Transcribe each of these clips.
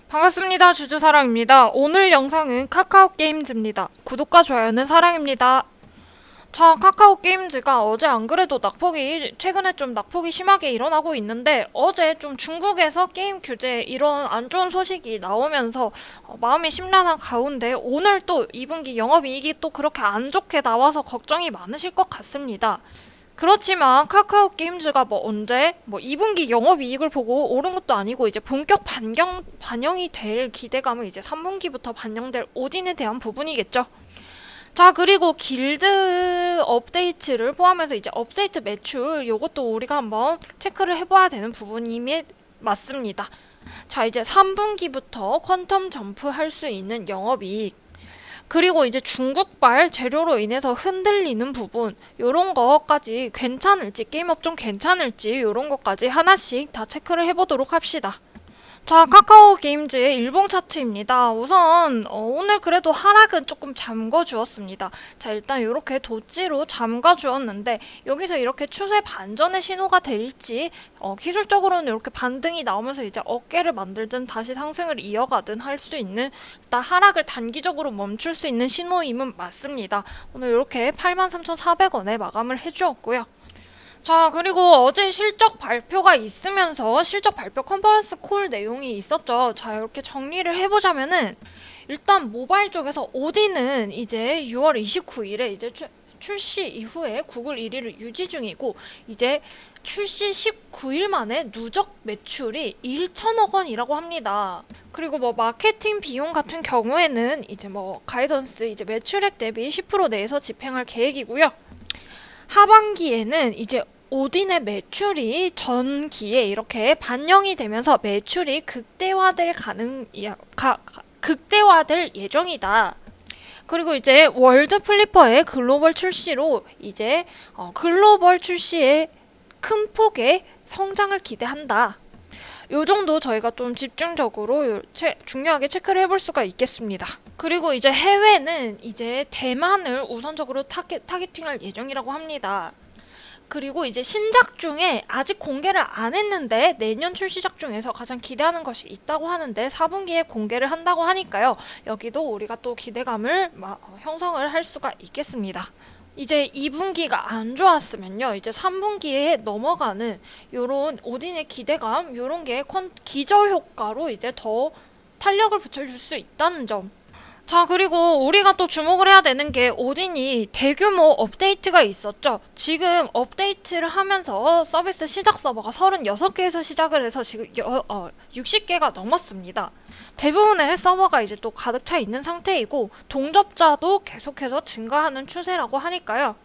반갑습니다. 주주사랑입니다. 오늘 영상은 카카오게임즈입니다. 구독과 좋아요는 사랑입니다. 자, 카카오게임즈가 어제 안 그래도 최근에 좀 낙폭이 심하게 일어나고 있는데 어제 좀 중국에서 게임 규제 이런 안 좋은 소식이 나오면서 마음이 심란한 가운데 오늘 또 2분기 영업이익이 또 그렇게 안 좋게 나와서 걱정이 많으실 것 같습니다. 그렇지만 카카오 게임즈가 언제 2분기 영업이익을 보고 오른 것도 아니고 이제 본격 반영이 될 기대감은 이제 3분기부터 반영될 오딘에 대한 부분이겠죠. 자, 그리고 길드 업데이트를 포함해서 이제 업데이트 매출 요것도 우리가 한번 체크를 해봐야 되는 부분이 맞습니다. 자, 이제 3분기부터 퀀텀 점프 할 수 있는 영업이익, 그리고 이제 중국발 재료로 인해서 흔들리는 부분, 요런 거까지 괜찮을지, 게임 업종 괜찮을지 요런 것까지 하나씩 다 체크를 해보도록 합시다. 자, 카카오 게임즈의 일봉 차트입니다. 우선 오늘 그래도 하락은 조금 잠궈주었습니다. 자, 일단 이렇게 도지로 잠가주었는데 여기서 이렇게 추세 반전의 신호가 될지 기술적으로는 이렇게 반등이 나오면서 이제 어깨를 만들든 다시 상승을 이어가든 할 수 있는, 일단 하락을 단기적으로 멈출 수 있는 신호임은 맞습니다. 오늘 이렇게 83,400원에 마감을 해주었고요. 자, 그리고 어제 실적 발표가 있으면서 실적 발표 컨퍼런스 콜 내용이 있었죠. 자, 이렇게 정리를 해보자면은 일단 모바일 쪽에서 오디는 이제 6월 29일에 이제 출시 이후에 구글 1위를 유지 중이고, 이제 출시 19일 만에 누적 매출이 1천억 원이라고 합니다. 그리고 마케팅 비용 같은 경우에는 이제 가이던스 이제 매출액 대비 10% 내에서 집행할 계획이고요. 하반기에는 이제 오딘의 매출이 전기에 이렇게 반영이 되면서 매출이 극대화될 예정이다. 그리고 이제 월드 플리퍼의 글로벌 출시로 이제 글로벌 출시에 큰 폭의 성장을 기대한다. 요 정도 저희가 좀 집중적으로 중요하게 체크를 해볼 수가 있겠습니다. 그리고 이제 해외는 이제 대만을 우선적으로 타겟팅할 예정이라고 합니다. 그리고 이제 신작 중에 아직 공개를 안 했는데 내년 출시작 중에서 가장 기대하는 것이 있다고 하는데 4분기에 공개를 한다고 하니까요. 여기도 우리가 또 기대감을 형성을 할 수가 있겠습니다. 이제 2분기가 안 좋았으면요, 이제 3분기에 넘어가는 요런 오딘의 기대감, 요런 게 기저효과로 이제 더 탄력을 붙여줄 수 있다는 점. 자, 그리고 우리가 또 주목을 해야 되는 게 오딘이 대규모 업데이트가 있었죠. 지금 업데이트를 하면서 서비스 시작 서버가 36개에서 시작을 해서 지금 60개가 넘었습니다. 대부분의 서버가 이제 또 가득 차 있는 상태이고 동접자도 계속해서 증가하는 추세라고 하니까요.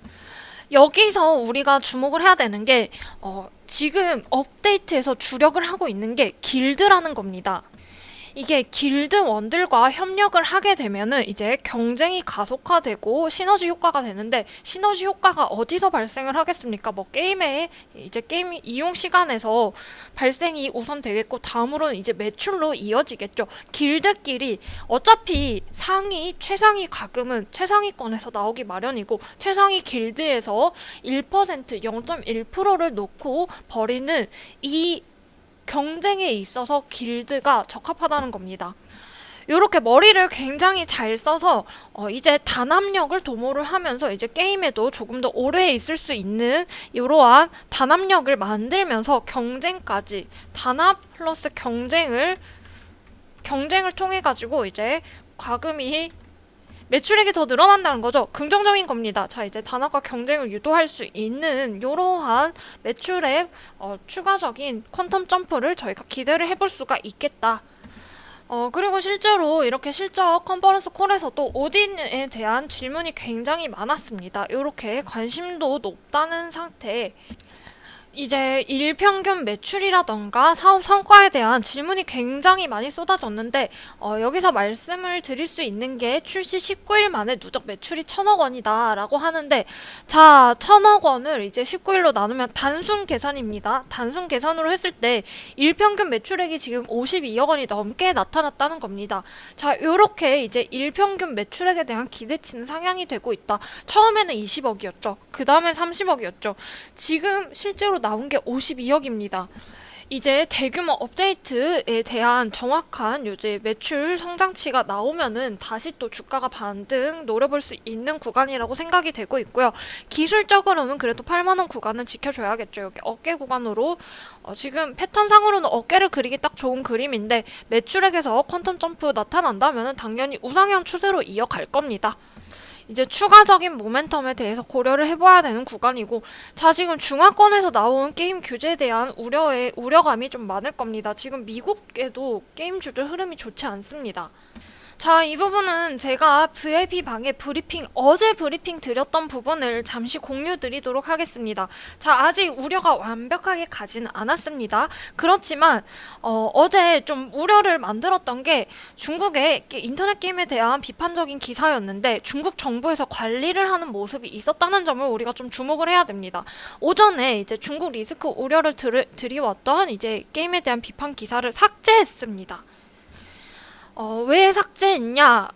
여기서 우리가 주목을 해야 되는 게 지금 업데이트에서 주력을 하고 있는 게 길드라는 겁니다. 이게 길드원들과 협력을 하게 되면은 이제 경쟁이 가속화되고 시너지 효과가 되는데, 시너지 효과가 어디서 발생을 하겠습니까? 게임 이용 시간에서 발생이 우선 되겠고, 다음으로는 이제 매출로 이어지겠죠. 길드끼리 어차피 최상위 가금은 최상위권에서 나오기 마련이고, 최상위 길드에서 1%, 0.1%를 놓고 벌이는 이 경쟁에 있어서 길드가 적합하다는 겁니다. 이렇게 머리를 굉장히 잘 써서 이제 단합력을 도모를 하면서 이제 게임에도 조금 더 오래 있을 수 있는 이러한 단합력을 만들면서 경쟁까지, 단합 플러스 경쟁을 통해 가지고 이제 매출액이 더 늘어난다는 거죠. 긍정적인 겁니다. 자, 이제 단합과 경쟁을 유도할 수 있는 이러한 매출액 추가적인 퀀텀 점프를 저희가 기대를 해볼 수가 있겠다. 그리고 실제로 이렇게 실적 컨퍼런스 콜에서도 오딘에 대한 질문이 굉장히 많았습니다. 이렇게 관심도 높다는 상태. 이제 일평균 매출이라던가 사업 성과에 대한 질문이 굉장히 많이 쏟아졌는데 여기서 말씀을 드릴 수 있는 게 출시 19일 만에 누적 매출이 1,000억 원이다 라고 하는데, 자, 1,000억 원을 이제 19일로 나누면 단순 계산입니다. 단순 계산으로 했을 때 일평균 매출액이 지금 52억 원이 넘게 나타났다는 겁니다. 자, 요렇게 이제 일평균 매출액에 대한 기대치는 상향이 되고 있다. 처음에는 20억이었죠. 그 다음에 30억이었죠. 지금 실제로 나온 게 52억입니다. 이제 대규모 업데이트에 대한 정확한 이제 매출 성장치가 나오면은 다시 또 주가가 반등 노려볼 수 있는 구간이라고 생각이 되고 있고요. 기술적으로는 그래도 8만 원 구간은 지켜줘야겠죠. 여기 어깨 구간으로 지금 패턴상으로는 어깨를 그리기 딱 좋은 그림인데 매출액에서 퀀텀 점프 나타난다면은 당연히 우상향 추세로 이어갈 겁니다. 이제 추가적인 모멘텀에 대해서 고려를 해봐야 되는 구간이고, 자, 지금 중화권에서 나온 게임 규제에 대한 우려감이 좀 많을 겁니다. 지금 미국에도 게임주들 흐름이 좋지 않습니다. 자, 이 부분은 제가 VIP 방에 어제 브리핑 드렸던 부분을 잠시 공유 드리도록 하겠습니다. 자, 아직 우려가 완벽하게 가지는 않았습니다. 그렇지만, 어제 좀 우려를 만들었던 게 중국의 인터넷 게임에 대한 비판적인 기사였는데 중국 정부에서 관리를 하는 모습이 있었다는 점을 우리가 좀 주목을 해야 됩니다. 오전에 이제 중국 리스크 우려를 드리웠던 이제 게임에 대한 비판 기사를 삭제했습니다. 왜 삭제했냐?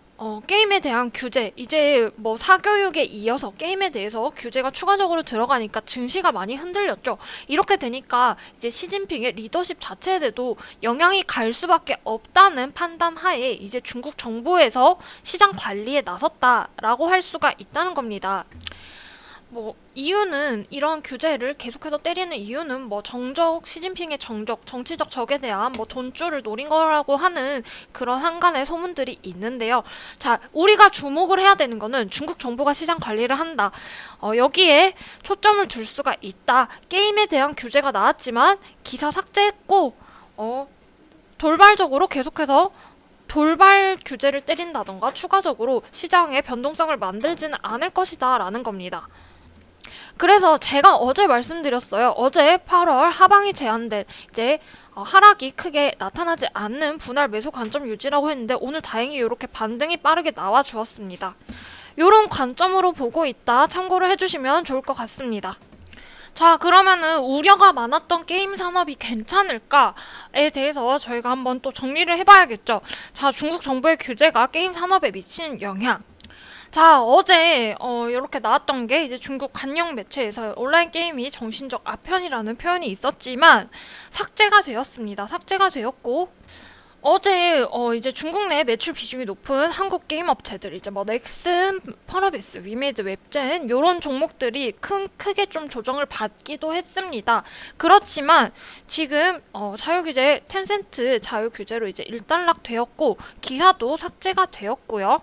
게임에 대한 규제, 이제 뭐 사교육에 이어서 게임에 대해서 규제가 추가적으로 들어가니까 증시가 많이 흔들렸죠. 이렇게 되니까 이제 시진핑의 리더십 자체에도 영향이 갈 수밖에 없다는 판단 하에 이제 중국 정부에서 시장 관리에 나섰다라고 할 수가 있다는 겁니다. 뭐 이유는 이런 규제를 계속해서 때리는 이유는 뭐 시진핑의 정치적 적에 대한 뭐 돈줄을 노린 거라고 하는 그런 한간의 소문들이 있는데요. 자, 우리가 주목을 해야 되는 거는 중국 정부가 시장 관리를 한다. 여기에 초점을 둘 수가 있다. 게임에 대한 규제가 나왔지만 기사 삭제했고 돌발적으로 계속해서 돌발 규제를 때린다던가 추가적으로 시장의 변동성을 만들지는 않을 것이다 라는 겁니다. 그래서 제가 어제 말씀드렸어요. 어제 8월 하방이 제한된 이제 하락이 크게 나타나지 않는 분할 매수 관점 유지라고 했는데 오늘 다행히 이렇게 반등이 빠르게 나와 주었습니다. 이런 관점으로 보고 있다 참고를 해주시면 좋을 것 같습니다. 자, 그러면은 우려가 많았던 게임 산업이 괜찮을까에 대해서 저희가 한번 또 정리를 해봐야겠죠. 자, 중국 정부의 규제가 게임 산업에 미치는 영향. 자, 어제 이렇게 나왔던 게 이제 중국 관영 매체에서 온라인 게임이 정신적 아편이라는 표현이 있었지만 삭제가 되었습니다. 삭제가 되었고 어제 이제 중국 내 매출 비중이 높은 한국 게임 업체들 이제 뭐 넥슨, 펄어비스, 위메드, 웹젠 요런 종목들이 크게 좀 조정을 받기도 했습니다. 그렇지만 지금 자유규제 텐센트 자유규제로 이제 일단락 되었고 기사도 삭제가 되었고요.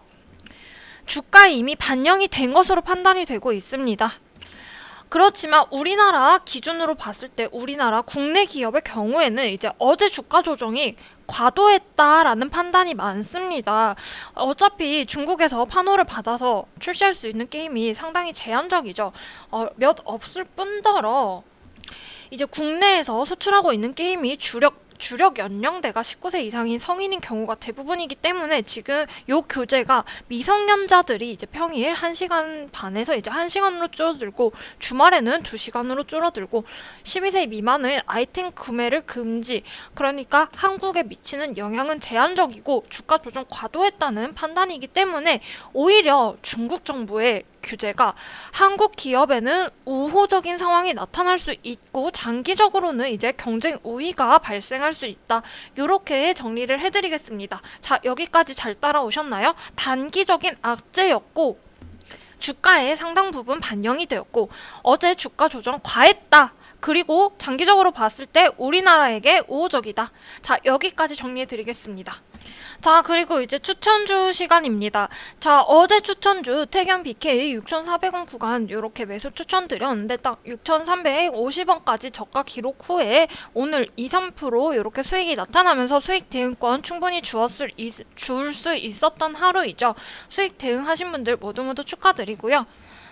주가에 이미 반영이 된 것으로 판단이 되고 있습니다. 그렇지만 우리나라 기준으로 봤을 때 우리나라 국내 기업의 경우에는 이제 어제 주가 조정이 과도했다라는 판단이 많습니다. 어차피 중국에서 판호를 받아서 출시할 수 있는 게임이 상당히 제한적이죠. 몇 없을 뿐더러 이제 국내에서 수출하고 있는 게임이 주력 연령대가 19세 이상인 성인인 경우가 대부분이기 때문에 지금 요 규제가 미성년자들이 이제 평일 1시간 반에서 이제 1시간으로 줄어들고 주말에는 2시간으로 줄어들고 12세 미만의 아이템 구매를 금지. 그러니까 한국에 미치는 영향은 제한적이고 주가 조정 과도했다는 판단이기 때문에 오히려 중국 정부의 규제가 한국 기업에는 우호적인 상황이 나타날 수 있고 장기적으로는 이제 경쟁 우위가 발생할 수 있다. 이렇게 정리를 해드리겠습니다. 자, 여기까지 잘 따라오셨나요? 단기적인 악재였고 주가에 상당 부분 반영이 되었고 어제 주가 조정 과했다. 그리고 장기적으로 봤을 때 우리나라에게 우호적이다. 자, 여기까지 정리해드리겠습니다. 자, 그리고 이제 추천주 시간입니다. 자, 어제 추천주 태견 BK 6,400원 구간 이렇게 매수 추천드렸는데 딱 6,350원까지 저가 기록 후에 오늘 2~3% 이렇게 수익이 나타나면서 수익 대응권 충분히 줄 수 있었던 하루이죠. 수익 대응하신 분들 모두 축하드리고요.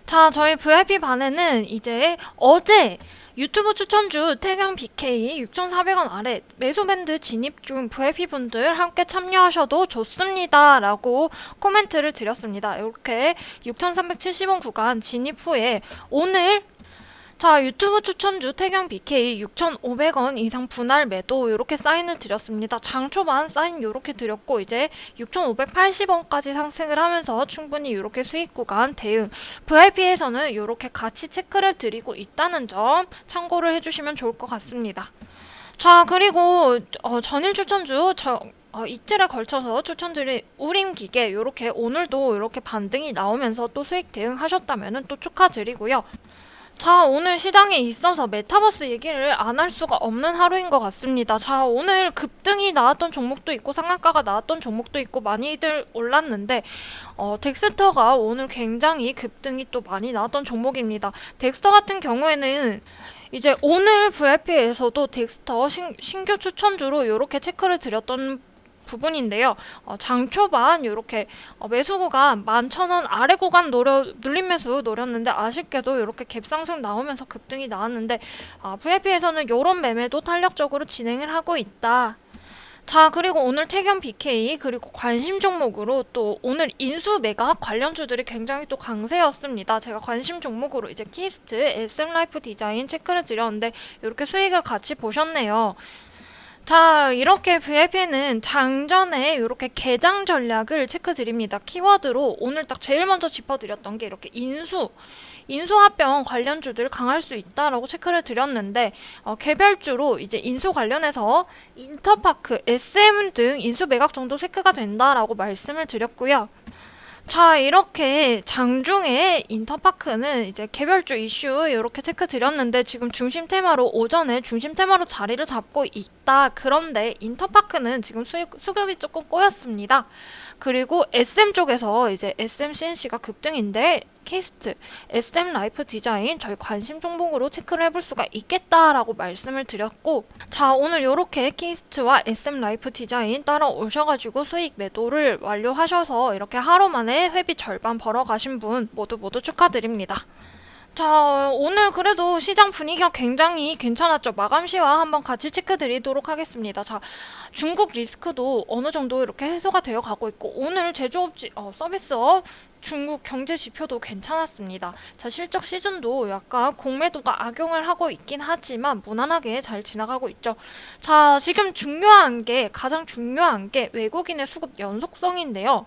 자, 저희 VIP 반에는 이제 어제 유튜브 추천주 태경 BK 6,400원 아래 매수밴드 진입 중 VIP분들 함께 참여하셔도 좋습니다 라고 코멘트를 드렸습니다. 이렇게 6,370원 구간 진입 후에 오늘 자, 유튜브 추천주 태경 BK 6,500원 이상 분할 매도 이렇게 사인을 드렸습니다. 장 초반 사인 이렇게 드렸고 이제 6,580원까지 상승을 하면서 충분히 이렇게 수익 구간 대응 VIP에서는 이렇게 같이 체크를 드리고 있다는 점 참고를 해주시면 좋을 것 같습니다. 자, 그리고 전일 추천주 이틀에 걸쳐서 추천드린 우림 기계 요렇게 오늘도 이렇게 반등이 나오면서 또 수익 대응하셨다면 또 축하드리고요. 자, 오늘 시장에 있어서 메타버스 얘기를 안 할 수가 없는 하루인 것 같습니다. 자, 오늘 급등이 나왔던 종목도 있고 상한가가 나왔던 종목도 있고 많이들 올랐는데 덱스터가 오늘 굉장히 급등이 또 많이 나왔던 종목입니다. 덱스터 같은 경우에는 이제 오늘 VIP에서도 덱스터 신규 추천주로 이렇게 체크를 드렸던 부분인데요. 장 초반 이렇게 매수 구간 11,000원 아래 구간 눌림 매수 노렸는데 아쉽게도 이렇게 갭상승 나오면서 급등이 나왔는데 VIP에서는 이런 매매도 탄력적으로 진행을 하고 있다. 자, 그리고 오늘 태견 BK 그리고 관심 종목으로 또 오늘 인수 매각 관련주들이 굉장히 또 강세였습니다. 제가 관심 종목으로 이제 키스트, SM라이프 디자인 체크를 드렸는데 이렇게 수익을 같이 보셨네요. 자, 이렇게 VIP는 장전에 이렇게 개장 전략을 체크 드립니다. 키워드로 오늘 딱 제일 먼저 짚어드렸던 게 이렇게 인수합병 관련주들 강할 수 있다라고 체크를 드렸는데 개별주로 이제 인수 관련해서 인터파크, SM 등 인수 매각 정도 체크가 된다라고 말씀을 드렸고요. 자, 이렇게 장중에 인터파크는 이제 개별주 이슈 이렇게 체크 드렸는데 지금 중심 테마로 오전에 중심 테마로 자리를 잡고 있다. 그런데 인터파크는 지금 수급이 조금 꼬였습니다. 그리고 SM 쪽에서 이제 SM CNC가 급등인데 키스트, SM 라이프 디자인 저희 관심 종목으로 체크를 해볼 수가 있겠다라고 말씀을 드렸고, 자, 오늘 이렇게 키스트와 SM 라이프 디자인 따라오셔가지고 수익 매도를 완료하셔서 이렇게 하루 만에 회비 절반 벌어가신 분 모두 축하드립니다. 자, 오늘 그래도 시장 분위기가 굉장히 괜찮았죠. 마감 시와 한번 같이 체크 드리도록 하겠습니다. 자, 중국 리스크도 어느 정도 이렇게 해소가 되어 가고 있고, 오늘 제조업지, 서비스업 중국 경제 지표도 괜찮았습니다. 자, 실적 시즌도 약간 공매도가 악용을 하고 있긴 하지만 무난하게 잘 지나가고 있죠. 자, 지금 가장 중요한 게 외국인의 수급 연속성인데요.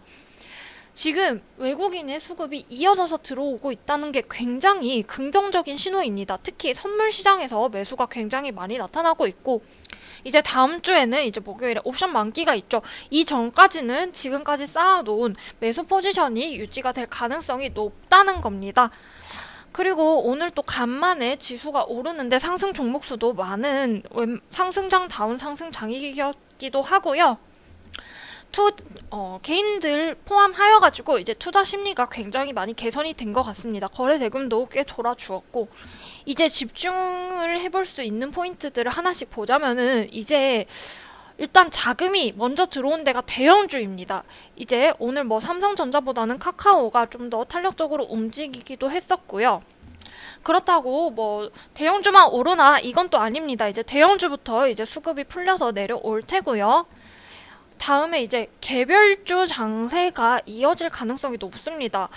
지금 외국인의 수급이 이어져서 들어오고 있다는 게 굉장히 긍정적인 신호입니다. 특히 선물 시장에서 매수가 굉장히 많이 나타나고 있고, 이제 다음 주에는 이제 목요일에 옵션 만기가 있죠. 이 전까지는 지금까지 쌓아놓은 매수 포지션이 유지가 될 가능성이 높다는 겁니다. 그리고 오늘 또 간만에 지수가 오르는데 상승 종목 수도 많은 상승장다운 상승장이기도 하고요. 개인들 포함하여가지고 이제 투자 심리가 굉장히 많이 개선이 된 것 같습니다. 거래 대금도 꽤 돌아주었고, 이제 집중을 해볼 수 있는 포인트들을 하나씩 보자면은 이제 일단 자금이 먼저 들어온 데가 대형주입니다. 이제 오늘 뭐 삼성전자보다는 카카오가 좀 더 탄력적으로 움직이기도 했었고요. 그렇다고 뭐 대형주만 오르나 이건 또 아닙니다. 이제 대형주부터 이제 수급이 풀려서 내려올 테고요. 다음에 이제 개별주 장세가 이어질 가능성이 높습니다.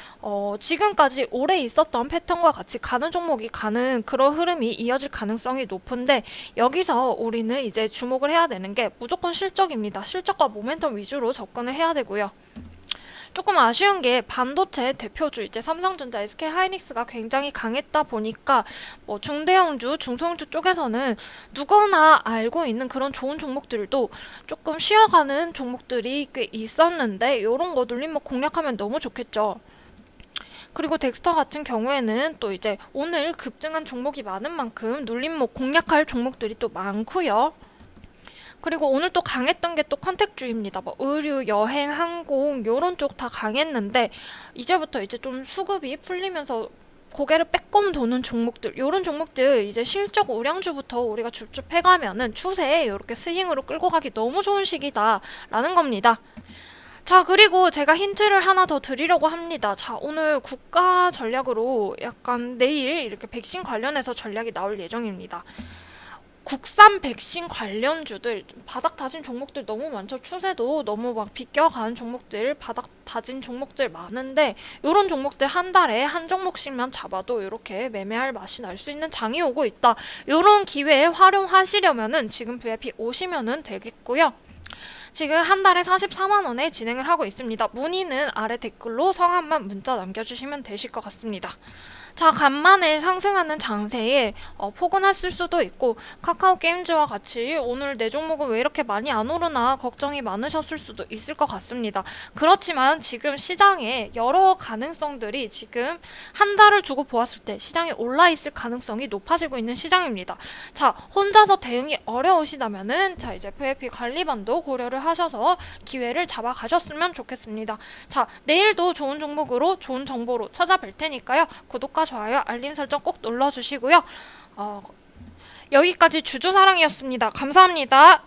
지금까지 오래 있었던 패턴과 같이 가는 종목이 가는 그런 흐름이 이어질 가능성이 높은데, 여기서 우리는 이제 주목을 해야 되는 게 무조건 실적입니다. 실적과 모멘텀 위주로 접근을 해야 되고요. 조금 아쉬운 게 반도체 대표주 이제 삼성전자, SK하이닉스가 굉장히 강했다 보니까 뭐 중대형주, 중소형주 쪽에서는 누구나 알고 있는 그런 좋은 종목들도 조금 쉬어가는 종목들이 꽤 있었는데, 이런 거 눌림목 공략하면 너무 좋겠죠. 그리고 덱스터 같은 경우에는 또 이제 오늘 급등한 종목이 많은 만큼 눌림목 공략할 종목들이 또 많고요. 그리고 오늘 또 강했던 게 또 컨택주입니다. 뭐 의류, 여행, 항공 요런 쪽 다 강했는데, 이제부터 이제 좀 수급이 풀리면서 고개를 빼꼼 도는 종목들, 요런 종목들 이제 실적 우량주부터 우리가 줍줍 해가면은 추세에 이렇게 스윙으로 끌고 가기 너무 좋은 시기다라는 겁니다. 자, 그리고 제가 힌트를 하나 더 드리려고 합니다. 자, 오늘 국가 전략으로 약간 내일 이렇게 백신 관련해서 전략이 나올 예정입니다. 국산 백신 관련주들 바닥 다진 종목들 너무 많죠. 추세도 너무 막 비껴가는 종목들, 바닥 다진 종목들 많은데, 이런 종목들 한 달에 한 종목씩만 잡아도 이렇게 매매할 맛이 날 수 있는 장이 오고 있다. 이런 기회에 활용하시려면은 지금 VIP 오시면은 되겠고요. 지금 한 달에 44만 원에 진행을 하고 있습니다. 문의는 아래 댓글로 성함만 문자 남겨주시면 되실 것 같습니다. 자, 간만에 상승하는 장세에 포근했을 수도 있고 카카오 게임즈와 같이 오늘 내 종목은 왜 이렇게 많이 안 오르나 걱정이 많으셨을 수도 있을 것 같습니다. 그렇지만 지금 시장에 여러 가능성들이 지금 한 달을 두고 보았을 때 시장이 올라 있을 가능성이 높아지고 있는 시장입니다. 자, 혼자서 대응이 어려우시다면은 자, 이제 FFP 관리반도 고려를 하셔서 기회를 잡아 가셨으면 좋겠습니다. 자, 내일도 좋은 종목으로 좋은 정보로 찾아뵐 테니까요. 구독과 좋아요, 알림 설정 꼭 눌러주시고요. 여기까지 주주사랑이었습니다. 감사합니다.